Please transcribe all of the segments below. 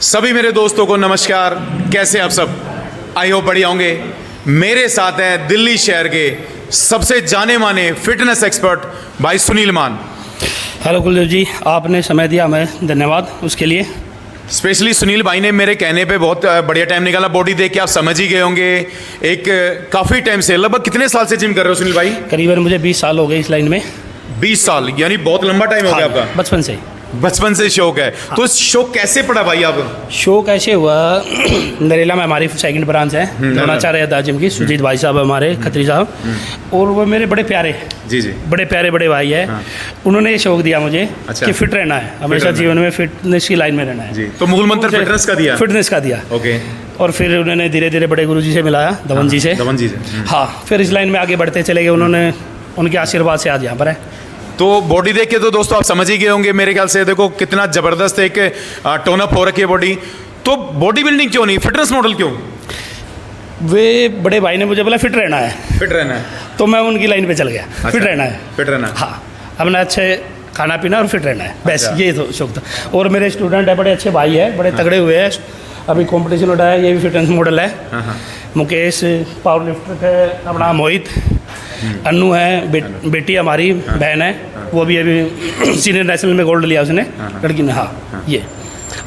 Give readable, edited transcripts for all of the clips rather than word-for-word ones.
सभी मेरे दोस्तों को नमस्कार। कैसे आप सब? आई होप बढ़िया होंगे। मेरे साथ हैं दिल्ली शहर के सबसे जाने माने फिटनेस एक्सपर्ट भाई सुनील मान। हेलो कुलदीप जी, आपने समय दिया, हमें धन्यवाद उसके लिए। स्पेशली सुनील भाई ने मेरे कहने पे बहुत बढ़िया टाइम निकाला। बॉडी देख के आप समझ ही गए होंगे। एक काफ़ी टाइम से, लगभग कितने साल से जिम कर रहे हो सुनील भाई? करीबन मुझे 20 साल हो गए इस लाइन में। 20 साल, यानी बहुत लंबा टाइम हो गया आपका। बचपन से ही। बचपन से शौक है। हाँ। तो शौक कैसे पड़ा भाई आप? शौक ऐसे हुआ, नरेला में हमारी सेकंड ब्रांच है द्रोणाचार्य था जिम की। सुजीत भाई साहब हमारे खत्री साहब, और वो मेरे बड़े प्यारे, जी जी, बड़े प्यारे बड़े भाई है। हाँ। उन्होंने ये शौक दिया मुझे अच्छा। कि फिट रहना है, हमेशा जीवन में फिटनेस की लाइन में रहना है जी। तो मूल मंत्र फिटनेस का दिया? फिटनेस का दिया। ओके। और फिर उन्होंने धीरे धीरे बड़े गुरु जी से मिलाया, धवन जी से। धवन जी से। हाँ, फिर इस लाइन में आगे बढ़ते चले गए। उन्होंने, उनके आशीर्वाद से आज यहाँ पर है। तो बॉडी देख के तो दोस्तों आप समझ ही गए होंगे मेरे ख्याल से। देखो कितना ज़बरदस्त एक टोन अप हो रखी है बॉडी। तो बॉडी बिल्डिंग क्यों नहीं, फिटनेस मॉडल क्यों? वे बड़े भाई ने मुझे बोला फिट रहना है, फिट रहना है, तो मैं उनकी लाइन पे चल गया। अच्छा, फिट रहना है, फिट रहना है। हाँ, अपना अच्छे खाना पीना और फिट रहना है, बस अच्छा। ये तो शौक था। और मेरे स्टूडेंट है, बड़े अच्छे भाई है, बड़े तगड़े हुए हैं। अभी कंपटीशन उठाया, ये भी फिटनेस मॉडल है। हाँ हाँ। मुकेश पावर लिफ्टर है, अपना मोहित, अन्नू है, बेटी हमारी बहन है, वो भी अभी सीनियर नेशनल में गोल्ड लिया उसने, लड़की ने। हाँ, ये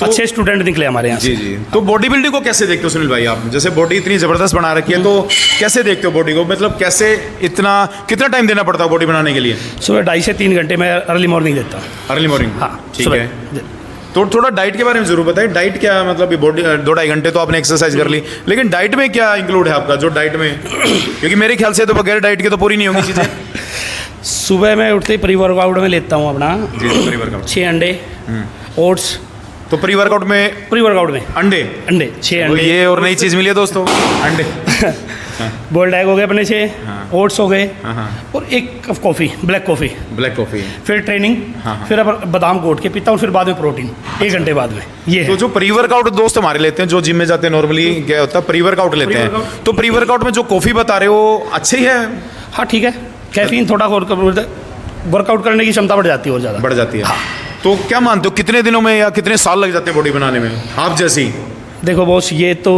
अच्छे स्टूडेंट निकले हमारे यहाँ जी से। जी। तो बॉडी बिल्डिंग को कैसे देखते हो सुनील भाई आप? जैसे बॉडी इतनी ज़बरदस्त बना रखी है, तो कैसे देखते हो बॉडी को? मतलब कैसे, कितना टाइम देना पड़ता है बॉडी बनाने के लिए? सुबह 2.5 से 3 घंटे मैं अर्ली मॉर्निंग देता हूँ। Early morning? हाँ, ठीक सुबह। है। तो थोड़ा डाइट के बारे में जरूर बताइए। डाइट क्या मतलब? बॉडी 2-2.5 घंटे तो आपने एक्सरसाइज कर ली, लेकिन डाइट में क्या इंक्लूड है आपका? जो डाइट में, क्योंकि मेरे ख्याल से तो बगैर डाइट के तो पूरी नहीं होंगी चीज़ें। सुबह मैं उठते ही प्री वर्कआउट में लेता हूँ अपना जी, प्री वर्कआउट 6 अंडे, ओट्स। तो प्री वर्कआउट में प्री वर्कआउट में अंडे 6 तो अंडे, ये और नई चीज़ मिली है दोस्तों, अंडे। बॉइल्ड एग हो गए अपने 6, ओट्स हो गए, हाँ हाँ। और 1 cup coffee, black coffee. Black coffee. फिर ट्रेनिंग, हाँ। फिर अब बादाम को उठ के पीता हूँ, फिर बाद में प्रोटीन 1 घंटे बाद में। ये तो है। जो प्री वर्कआउट दोस्त हमारे लेते हैं, जो जिम में जाते हैं, नॉर्मली क्या होता है, प्री वर्कआउट लेते हैं। Pre-workout। तो प्री वर्कआउट में जो कॉफ़ी बता रहे हो अच्छी ही है? हाँ, ठीक है। कैफीन थोड़ा वर्कआउट करने की क्षमता बढ़ जाती है और ज़्यादा। बढ़ जाती है। तो क्या मानते हो कितने दिनों में या कितने साल लग जाते हैं बॉडी बनाने में आप जैसी? देखो बॉस, ये तो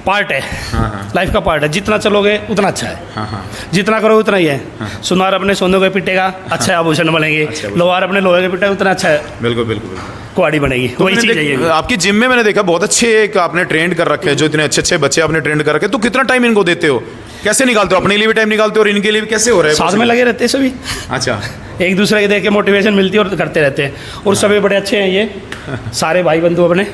पार्ट है, हाँ। लाइफ का पार्ट है। जितना चलोगे उतना अच्छा है, हाँ। जितना करोगे उतना ही है। सुनार अपने सोने के पिटेगा, अच्छा आभूषण बनेंगे। अच्छा, लोहार अपने लोहे के पिटेगा, उतना अच्छा है बिल्कुल बिल्कुल। कुआड़ी बनेगी। तो वही मैंने चीज़ है ये भी। आपकी जिम में मैंने देखा बहुत अच्छे एक आपने ट्रेंड कर रखे हैं, जो इतने अच्छे अच्छे बच्चे आपने ट्रेंड कर रखे हैं। तो कितना टाइम इनको देते हो? कैसे निकालते हो? अपने लिए भी टाइम निकालते हो और इनके लिए भी? कैसे हो रहा है? साथ में लगे रहते हैं सभी, अच्छा। एक दूसरे के देख के मोटिवेशन मिलती है और करते रहते हैं। और सभी बड़े अच्छे हैं ये सारे भाई बंधु अपने।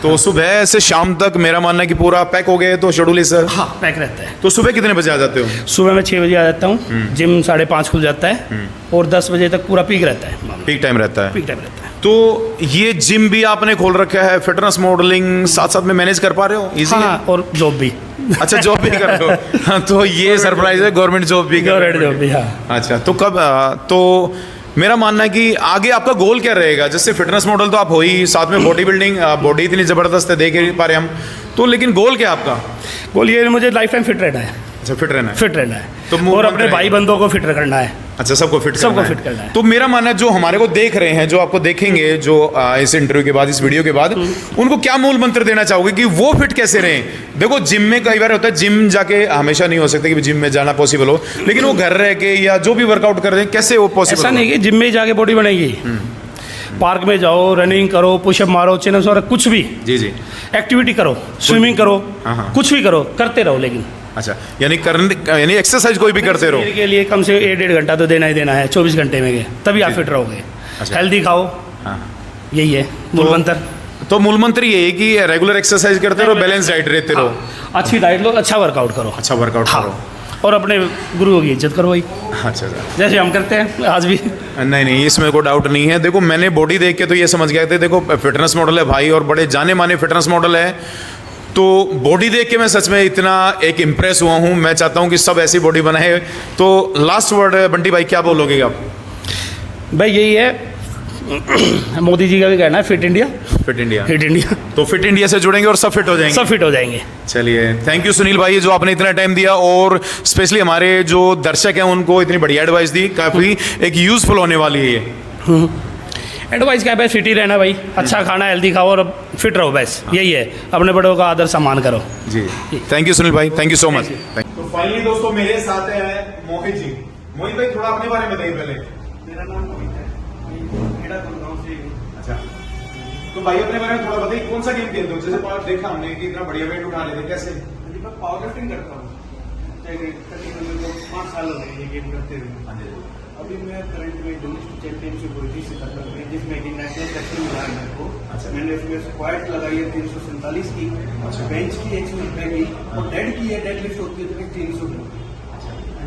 तो सुबह से शाम तक मेरा मानना है कि पूरा पैक हो गए तो शेड्यूल इस। हाँ, पैक रहता है। तो सुबह कितने बजे आ जाते हो? सुबह मैं 6 बजे आ जाता हूँ, जिम 5:30 खुल जाता है, और 10 बजे तक पूरा पीक रहता है मामला। पीक टाइम रहता है। पीक टाइम रहता है। तो ये जिम भी आपने खोल रखा है, फिटनेस मॉडलिंग साथ साथ में मैनेज कर पा रहे हो? इजी है? हाँ, और जॉब भी। अच्छा, जॉब भी कर रहे हो? हाँ, तो ये सरप्राइज है, गवर्नमेंट जॉब भी कर रहे गवर्नमेंट हो? जॉब भी, हाँ। अच्छा, तो कब तो मेरा मानना है कि आगे आपका गोल क्या रहेगा? जैसे फिटनेस मॉडल तो आप हो ही, साथ में बॉडी बिल्डिंग, बॉडी इतनी ज़बरदस्त है, देख ही पा रहे हम। तो लेकिन गोल क्या आपका? बोल, ये मुझे लाइफ टाइम फिट रहना है। अच्छा, फिट रहना है। फिट रहना है, तो और अपने भाई बंधों को फिट करना है। अच्छा, सबको फिट सबको करना है। फिट करना है। तो मेरा मानना है जो हमारे को देख रहे हैं, जो आपको देखेंगे, जो इस इंटरव्यू के बाद, इस वीडियो के बाद, उनको क्या मूल मंत्र देना चाहोगे कि वो फिट कैसे रहें? देखो जिम में कई बार होता है, जिम जाके हमेशा नहीं हो सकता कि जिम में जाना पॉसिबल हो, लेकिन वो घर रह के या जो भी वर्कआउट कर रहे हैं, कैसे वो पॉसिबल? ऐसा नहीं कि जिम में ही जाके बॉडी बनेगी। पार्क में जाओ, रनिंग करो, पुशअप मारो, चिनअप्स मारो, कुछ भी जी जी। एक्टिविटी करो, स्विमिंग करो, हाँ। कुछ भी करो, करते रहो। लेकिन अच्छा, यानी एक्सरसाइज कोई भी करते रहो। शरीर के लिए कम से 1-1.5 घंटा तो देना ही देना है 24 घंटे में, तभी आप फिट रहोगे। अच्छा। हेल्दी खाओ, हाँ। यही है मूल मंत्र। तो मूल मंत्र ये है कि रेगुलर एक्सरसाइज करते रहो, बैलेंस डाइट रहते रहो। अच्छी डाइट लो, अच्छा वर्कआउट करो। अच्छा वर्कआउट करो, और अपने गुरुओं की इज्जत करो, वही अच्छा अच्छा। जैसे हम करते हैं आज भी। नहीं नहीं, इसमें कोई डाउट नहीं है। देखो मैंने बॉडी देख के तो ये समझ गया था, देखो फिटनेस मॉडल है भाई, और बड़े जाने माने फिटनेस मॉडल है। तो बॉडी देख के मैं सच में इतना एक इम्प्रेस हुआ हूँ। मैं चाहता हूँ कि सब ऐसी बॉडी बनाए। तो लास्ट वर्ड बंटी भाई क्या बोलोगे आप? भाई यही है, मोदी जी का भी कहना है, fit India. Fit India, fit India. तो फिट इंडिया से जुड़ेंगे और सब फिट हो जाएंगे। सब फिट हो जाएंगे। चलिए, थैंक यू सुनील भाई, जो आपने इतना टाइम दिया और स्पेशली हमारे जो दर्शक हैं उनको इतनी बढ़िया एडवाइस दी। काफ़ी एक यूज़फुल होने वाली है ये। एडवाइस क्या है बस, फिट ही रहना भाई, अच्छा खाना, हेल्दी खाओ और फिट रहो, बस यही है। अपने बड़ों का आदर सम्मान करो। जी, थैंक यू सुनील भाई, थैंक यू सो मच। तो फाइनली दोस्तों मेरे साथ है मोहित जी। मोहित भाई थोड़ा अपने बारे में बताइए पहले। मेरा नाम मोहित है, मैं खेड़ा गुड़गांव से हूँ। अच्छा, तो भाई अपने बारे में थोड़ा बताइए, कौन सा गेम खेलते हो? जैसे पावर देखा हमने कि इतना बढ़िया वेट उठा लेते, कैसे? जी मैं पावर लिफ्टिंग करता हूँ, तकरीबन मेरे को 5 साल हो गए ये गेम करते हुए। अभी मैं करंट में डोमेस्टिक चैंपियनशिप हुई थी कतर में, जिसमें कि नेशनल सेक्शन मिला है मेरे को। अच्छा। मैंने उसमें स्क्वाट लगाई है 347 की, बेंच की 190 की, और डेड की है, डेड लिफ्ट होती है तो 300 की।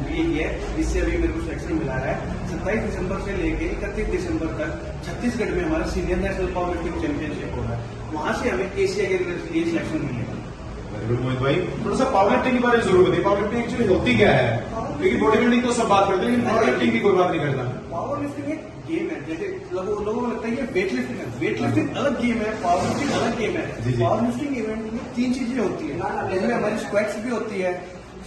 ये है जिससे अभी मेरे को सिलेक्शन मिला है। 27 दिसंबर से लेके 31 दिसंबर तक छत्तीसगढ़ में हमारा senior national power lifting championship होगा। वहां से हमें एशिया के लिए सिलेक्शन मिलेगा। मोहित भाई थोड़ा सा पावर लिफ्टिंग के बारे में जरूर बताइए, पावर लिफ्टिंग एक्चुअली होती क्या है? क्योंकि बॉडी बिल्डिंग तो सब बात करते हैं, लेकिन पावर लिफ्टिंग की कोई बात नहीं करता। पावर लिफ्टिंग एक गेम है, जैसे लोगों को लगता है ये वेट लिफ्टिंग है। वेट लिफ्टिंग अलग गेम है, पावर लिफ्टिंग अलग गेम है। जी, जी। पावर लिफ्टिंग इवेंट में 3 चीजें होती है, जिसमें हमारी स्क्वैट्स भी होती है,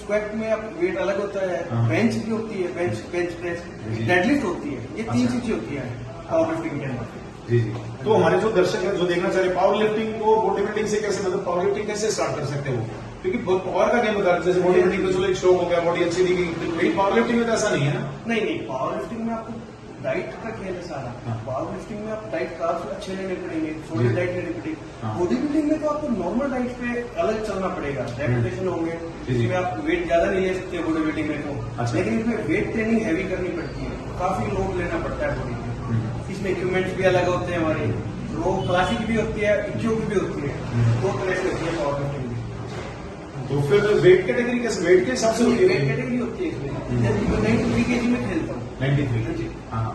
स्क्वैट में अब वेट अलग होता है, बेंच भी होती है, बेंच प्रेस, डेडलिफ्ट होती है, ये 3 चीजें होती है पावर लिफ्टिंग के अंदर। जी जी। तो हमारे जो दर्शक है जो देखना चाह रहे पावर लिफ्टिंग को बॉडी बिल्डिंग से कैसे, मतलब पावर लिफ्टिंग कैसे स्टार्ट कर सकते हो? क्योंकि पावर का गेम बता रहे, जैसे बॉडी बिल्डिंग तो चलो एक शौक हो गया, बॉडी अच्छी दिखी, लेकिन पावर लिफ्टिंग में तो ऐसा नहीं है ना। नहीं, पावर लिफ्टिंग में आपको डाइट का खेल है सारा। पावर लिफ्टिंग में आप डाइट कार्ब्स अच्छे लेने पड़ेंगे, सॉलिड डाइट लेनी पड़ेगी। बॉडी बिल्डिंग में तो आपको नॉर्मल डाइट पे अलग चलना पड़ेगा, रेपिटेशन होंगे, इसमें आप वेट ज्यादा नहीं ले सकते बॉडी बिल्डिंग में तो। लेकिन इसमें वेट ट्रेनिंग हैवी करनी पड़ती है, काफी लोड लेना पड़ता है बॉडी में। इसमें इक्विपमेंट्स भी अलग होते हैं हमारे, रो क्लासिक भी होती है, इक्यू भी होती है, 2 तरह से होती है पावर लिफ्टिंग। तो फिर वेट कैटेगरी कैसे, वेट के हिसाब से होती है? वेट कैटेगरी होती है इसमें, जैसे मैं 93 kg में खेलता हूँ। 93। हाँ,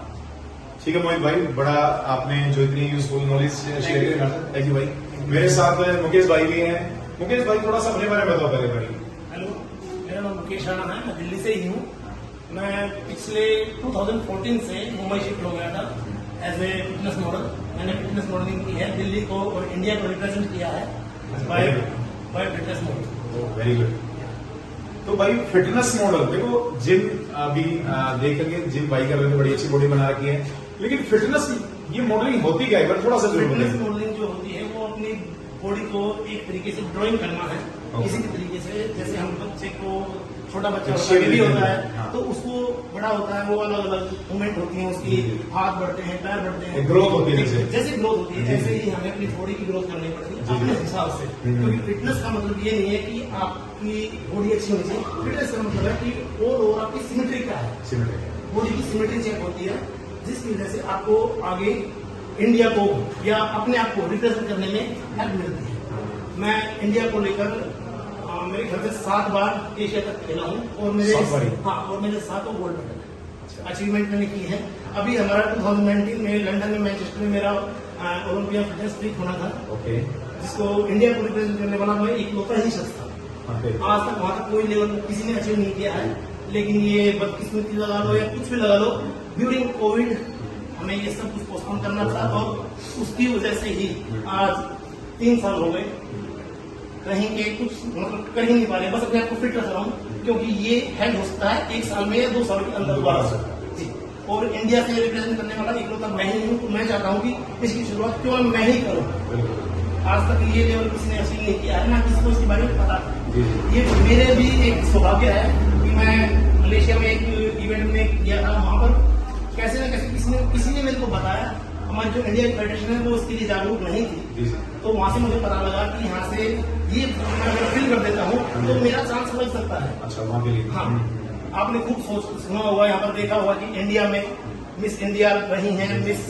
ठीक है मोहित भाई, बड़ा आपने जो इतनी यूजफुल नॉलेज शेयर की, थैंक यू भाई। मेरे साथ मुकेश भाई भी हैं। मुकेश भाई थोड़ा सा अपने बारे में बताओ पहले भाई। हेलो, मेरा नाम मुकेश राणा है, मैं दिल्ली से ही हूँ। मैं पिछले 2014 से मुंबई शिफ्ट हो गया था एज ए फिटनेस मॉडल। मैंने फिटनेस मॉडलिंग की है, दिल्ली को और इंडिया को रिप्रेजेंट किया है by fitness model. Very good. तो भाई फिटनेस मॉडल देखो, जिम अभी देखेंगे, जिम भाई कर रहे हैं, बड़ी अच्छी बॉडी बना रखी है, लेकिन फिटनेस ये मॉडलिंग होती क्या है, एक बार थोड़ा सा जरूर फिटनेस बताइए। मॉडलिंग जो होती है वो अपनी बॉडी को एक तरीके से ड्राइंग करना है, किसी भी तरीके से। जैसे हम बच्चे को, छोटा बच्चा होता है, बेबी होता है, तो उसको बड़ा होता है, वो अलग अलग मूवमेंट होती है उसकी, हाथ बढ़ते हैं, पैर बढ़ते हैं, ग्रोथ होती है जैसे ग्रोथ होती है, ऐसे ही हमें अपनी बॉडी की ग्रोथ करनी पड़ती है अपने हिसाब से। क्योंकि फिटनेस का मतलब ये नहीं है कि आपकी बॉडी अच्छी होनी चाहिए, फिटनेस का मतलब है कि ऑल ओवर आपकी सिमेट्री क्या है, बॉडी की सिमेट्री चेक होती है, जिसकी वजह से आपको आगे इंडिया को या अपने आप को रिप्रेजेंट करने में हेल्प मिलती है। मैं इंडिया को लेकर मेरे घर से 7 बार एशिया तक खेला हूँ, और मेरे 7 गोल्ड मेडल अचीवमेंट मैंने की है। अभी हमारा 2019 में लंदन में, मैनचेस्टर में मेरा ओलंपिया फिटनेस वीक होना था, जिसको इंडिया को रिप्रेजेंट करने वाला मैं इकलौता ही शख्स था। आज तक वहां तक कोई लेवल किसी ने अचीव नहीं किया है, लेकिन ये बदकिस्मती लगा लो या कुछ भी लगा लो, ड्यूरिंग कोविड हमें ये सब कुछ पोस्टपोन करना था, और उसकी वजह से ही आज 3 साल हो गए कहीं के कुछ मतलब कर ही नहीं पा रहे, बस अपने आप को फिट रख रहा हूँ, क्योंकि ये हेल्प हो सकता है 1 साल में या 2 साल के अंदर दोबारा जी। और इंडिया से रिप्रेजेंट करने वाला इकलौता मैं ही हूँ, तो मैं चाहता हूँ कि इसकी शुरुआत क्यों मैं ही करूँ। आज तक ये लेवल किसी ने अचीव नहीं किया है, ना किसी को इसके बारे में पता। ये मेरे भी एक सौभाग्य है कि मैं मलेशिया में एक इवेंट में किया था, वहां पर कैसे न कैसे किसी ने मेरे को बताया, हमारी जो इंडिया की फेडरेशन है वो उसके लिए जागरूक नहीं थी, तो वहां से मुझे पता लगा कि यहाँ से ये मैं अगर फिल कर देता हूँ तो मेरा चांस लग सकता है। अच्छा, वहाँ के लिए। हाँ, आपने खूब सुना होगा, यहाँ पर देखा होगा कि इंडिया में मिस इंडिया रही हैं, मिस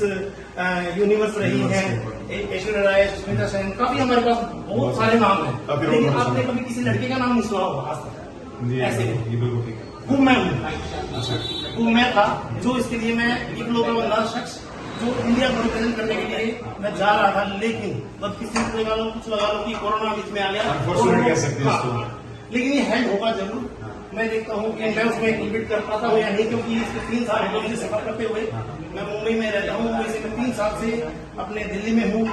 यूनिवर्स रही हैं, ऐश्वर्या राय, सुष्मिता सेन, काफी हमारे पास बहुत सारे नाम हैं, लेकिन आपने कभी किसी लड़के का नाम नहीं सुना होगा आज तक। ऐसे वो मैं हूँ, वो मैं था जो इसके लिए मैं इकलौता वाला शख्स जो इंडिया को रिप्रेजेंट करने के लिए मैं जा रहा था, लेकिन बदकिस्मती लगा लो, कुछ लगा लो कि कोरोना बीच में आ गया, लेकिन ये हेल्प होगा जरूर। मैं देखता हूँ कि मैं उसमें कम्पीट कर पाता हूँ या नहीं, क्योंकि इसके 3 साल हो गए मुझे सफर करते हुए। मैं मुंबई में रहता हूँ, मुंबई से मैं 3 साल से अपने दिल्ली में हूँ।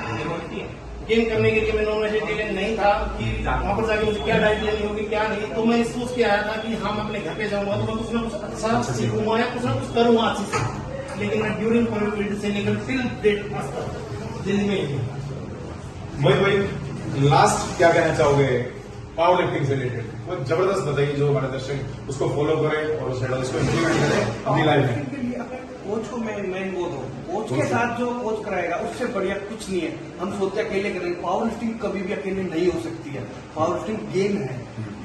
गेम करने के लिए मैं नॉन वेजिटेरियन नहीं था कि वहाँ पर जाके मुझे क्या डाइट लेनी होगी क्या नहीं, तो मैं सोच के आया था कि हाँ मैं अपने घर पे जाऊंगा तो मैं कुछ ना कुछ अच्छा सीखूंगा या कुछ ना कुछ करूंगा अच्छी से। लेकिन मैं ड्यूरिंग कोविड से लेकर टिल डेट आज तक दिल्ली में ही हूँ। मोहित भाई लास्ट क्या कहना चाहोगे पावर लिफ्टिंग से रिलेटेड? वो जबरदस्त बताइए जो हमारे दर्शक उसको फॉलो करें और उसको इम्प्लीमेंट करें अपनी लाइफ में। के लिए अगर कोच को मैं वो दो, कोच के साथ जो कोच कराएगा उससे बढ़िया कुछ नहीं है। हम सोचते हैं अकेले करेंगे, पावर लिफ्टिंग कभी भी अकेले नहीं हो सकती है। पावर लिफ्टिंग गेम है,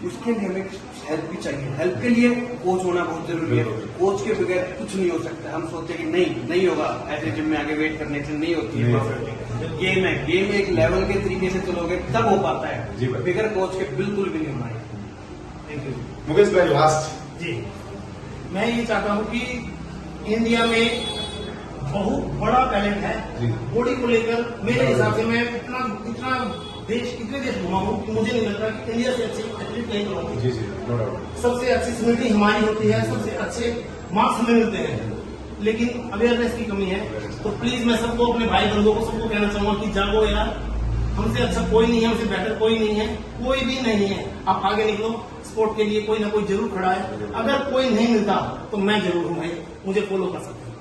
उसके लिए हमें हेल्प भी चाहिए। हेल्प के लिए कोच होना बहुत जरूरी है। कोच के बगैर कुछ नहीं हो सकता। हम सोचते हैं कि नहीं होगा, ऐसे जिम में आगे वेट करने से नहीं होती है पावर लिफ्टिंग। गेम है, गेम एक लेवल के तरीके से चलोगे तब हो पाता जी है, भाई। बगैर कोच के बिल्कुल भी नहीं होना है। थैंक यू मुकेश भाई लास्ट। जी, मैं ये चाहता हूँ कि इंडिया में बहुत बड़ा टैलेंट है जी। बॉडी को लेकर। मेरे हिसाब से मैं इतना इतने देश घुमा हूँ कि मुझे नहीं लगता कि इंडिया से अच्छे एथलीट नहीं बनाऊंगी। जी नो डाउट। सबसे अच्छी सिमिट्री हमारी होती है, सबसे अच्छे मार्क्स हमें मिलते हैं, लेकिन अवेयरनेस की कमी है। तो प्लीज मैं सबको, अपने भाई बंधुओं को सबको कहना चाहूंगा कि जागो यार, हमसे अच्छा कोई नहीं है, हमसे बेटर कोई नहीं है, कोई भी नहीं है। आप आगे निकलो, स्पोर्ट के लिए कोई ना कोई जरूर खड़ा है। अगर कोई नहीं मिलता तो मैं जरूर हूँ भाई, मुझे फॉलो कर सकते हैं।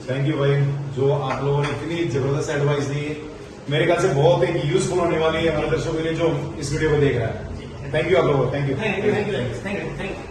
थैंक यू भाई, जो आप लोगों ने इतनी जबरदस्त एडवाइस दी है, मेरे ख्याल से बहुत एक यूजफुल होने वाली है हमारे दर्शकों के लिए जो इस वीडियो को देख रहा है। थैंक यू आप लोगों को, थैंक यू। Thank you.